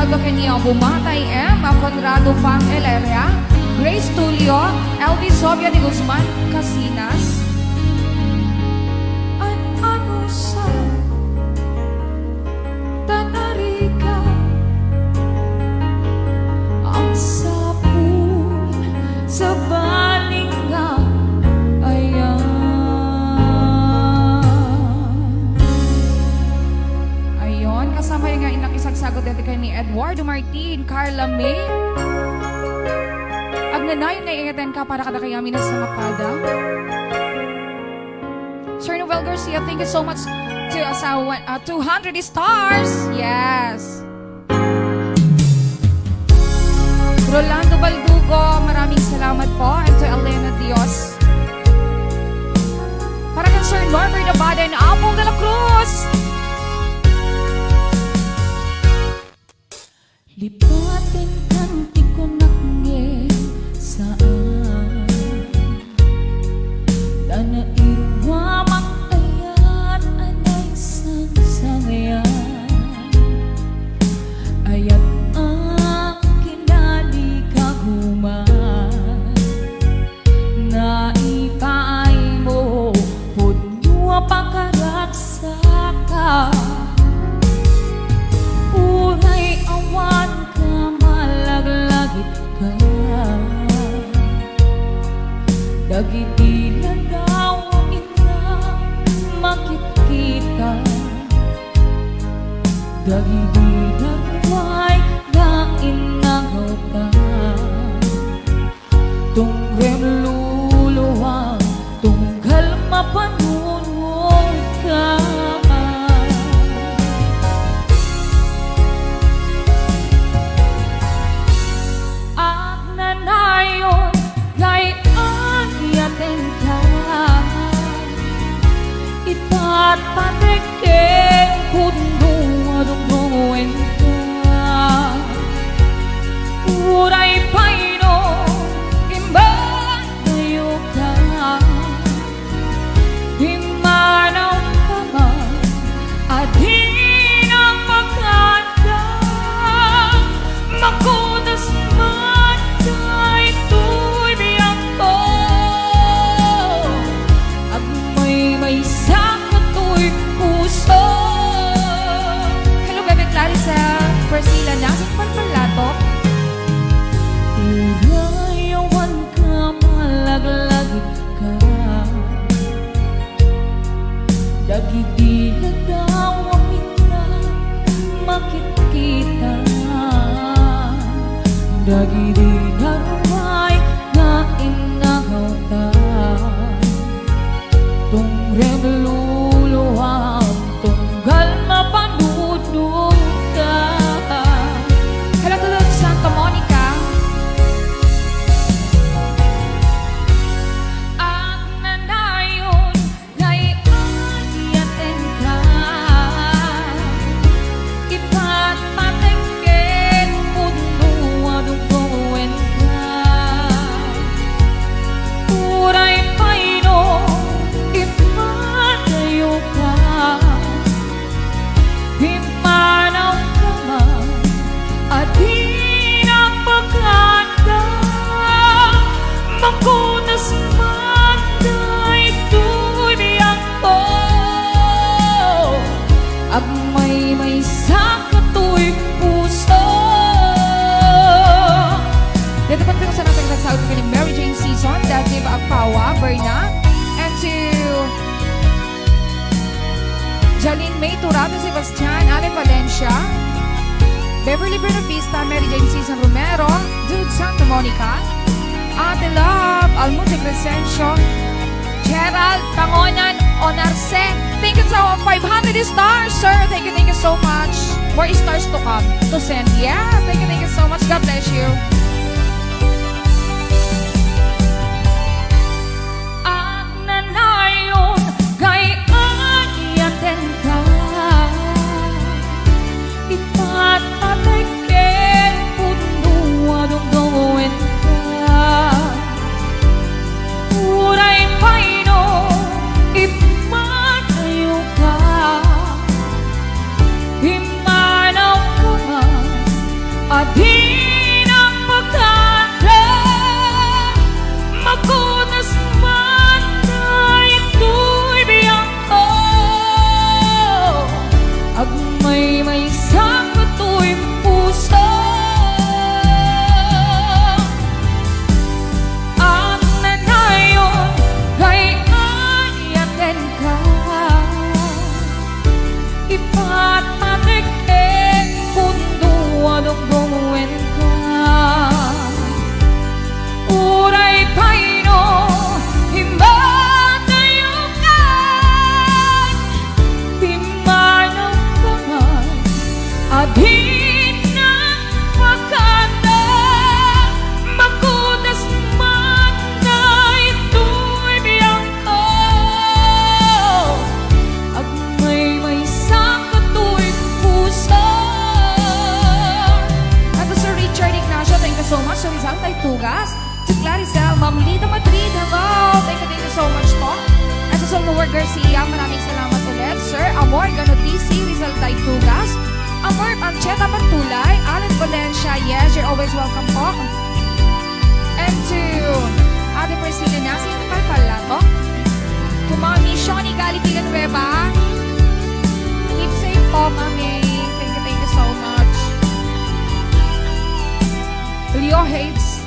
agkakapintas Bumatay M. Conrado Fang Eleria, Grace Tulio, Elvis Sofia de Guzman Casinas. Ano sa tanarika ang sapul sa balinga ayan. Ayon, kasama yung nga inang isagsagot dito kay ni Eduardo Martin, Carla May. Agnanayon na ingatan ka para kada kayami na sa mapada. Sir Noel Garcia, thank you so much to 200 stars. Yes. Rolando Baldugo, maraming salamat po. And to Elena Dios. Para kay Sir Norbert Abada and Apple de la Cruz. Lipatin kanti ko naknge saan Dana irwa makayan anay sang-sangayan Ayat ang kinali kaguman Naipaay mo punyo pakaraksa ka Uray awan ka, malaglagit ka Dagiti na daw ina makikita Dagiti na buhay na inagaw ka Tunggem luluwang, tunggal mapanunong ka Ipat patekeng kundo adong-dunguen ka Uray paino imban tayo ka Himanaw ka man adhin ang pagkanda Makudas man kay tuy biyang ko Maysa kato'y puso. Hello, Bebe Clarissa Persila, nasa Palpalatok. Urayawan ka, malaglagit ka Dagiti na daw ang ina makikita Dagiti na rumay na inagaw ka Tungrem luluwang, tunggal mapanunong ka Hello to Santa Monica. Ang nanayon nga'y agyaten ka Ipat patekeng puno adong-dunguen ka Uray paino Imanayo ka Himanaw ka man Adin ang pagkanda Makunas man Da'y tuy biyang ko Agmay maysa kato'y puso Dito pa rin sa natin nagsagot ka ni Mary Jane Season, Dagiba Agpawa, Berna. And to Jaline May Turado, Sebastian, Ale Valencia, Beverly Buenavista, Mary Jane Season Romero, Dude Santa Monica, Ate Love, Almonte Crescencio, Gerald Pangonan Onarse. Thank you so 500 stars, sir. Thank you so much. More stars to come to send. Yeah, thank you so much. God bless you. Ang nanayon kay agyaten ka Ipat patekeng puno adong-dunguen ka Uray paino imanayo ka Himanaw ka man Tugas. To Claricel, Ma'am Lita Madrid, hello! Thank you so much po. At sa Solmawar Garcia, maraming salamat ulit. Sir Amor Ganotisi, Rizal Tugas. Amor Pancheta Pantulay, Alan Valencia, yes, you're always welcome po. And to Ate Priscilla Nasi, ito pa pala to. To Mami Shoni Gali Villanueva, keep safe po, Mami. Thank you so much. Leo Hates,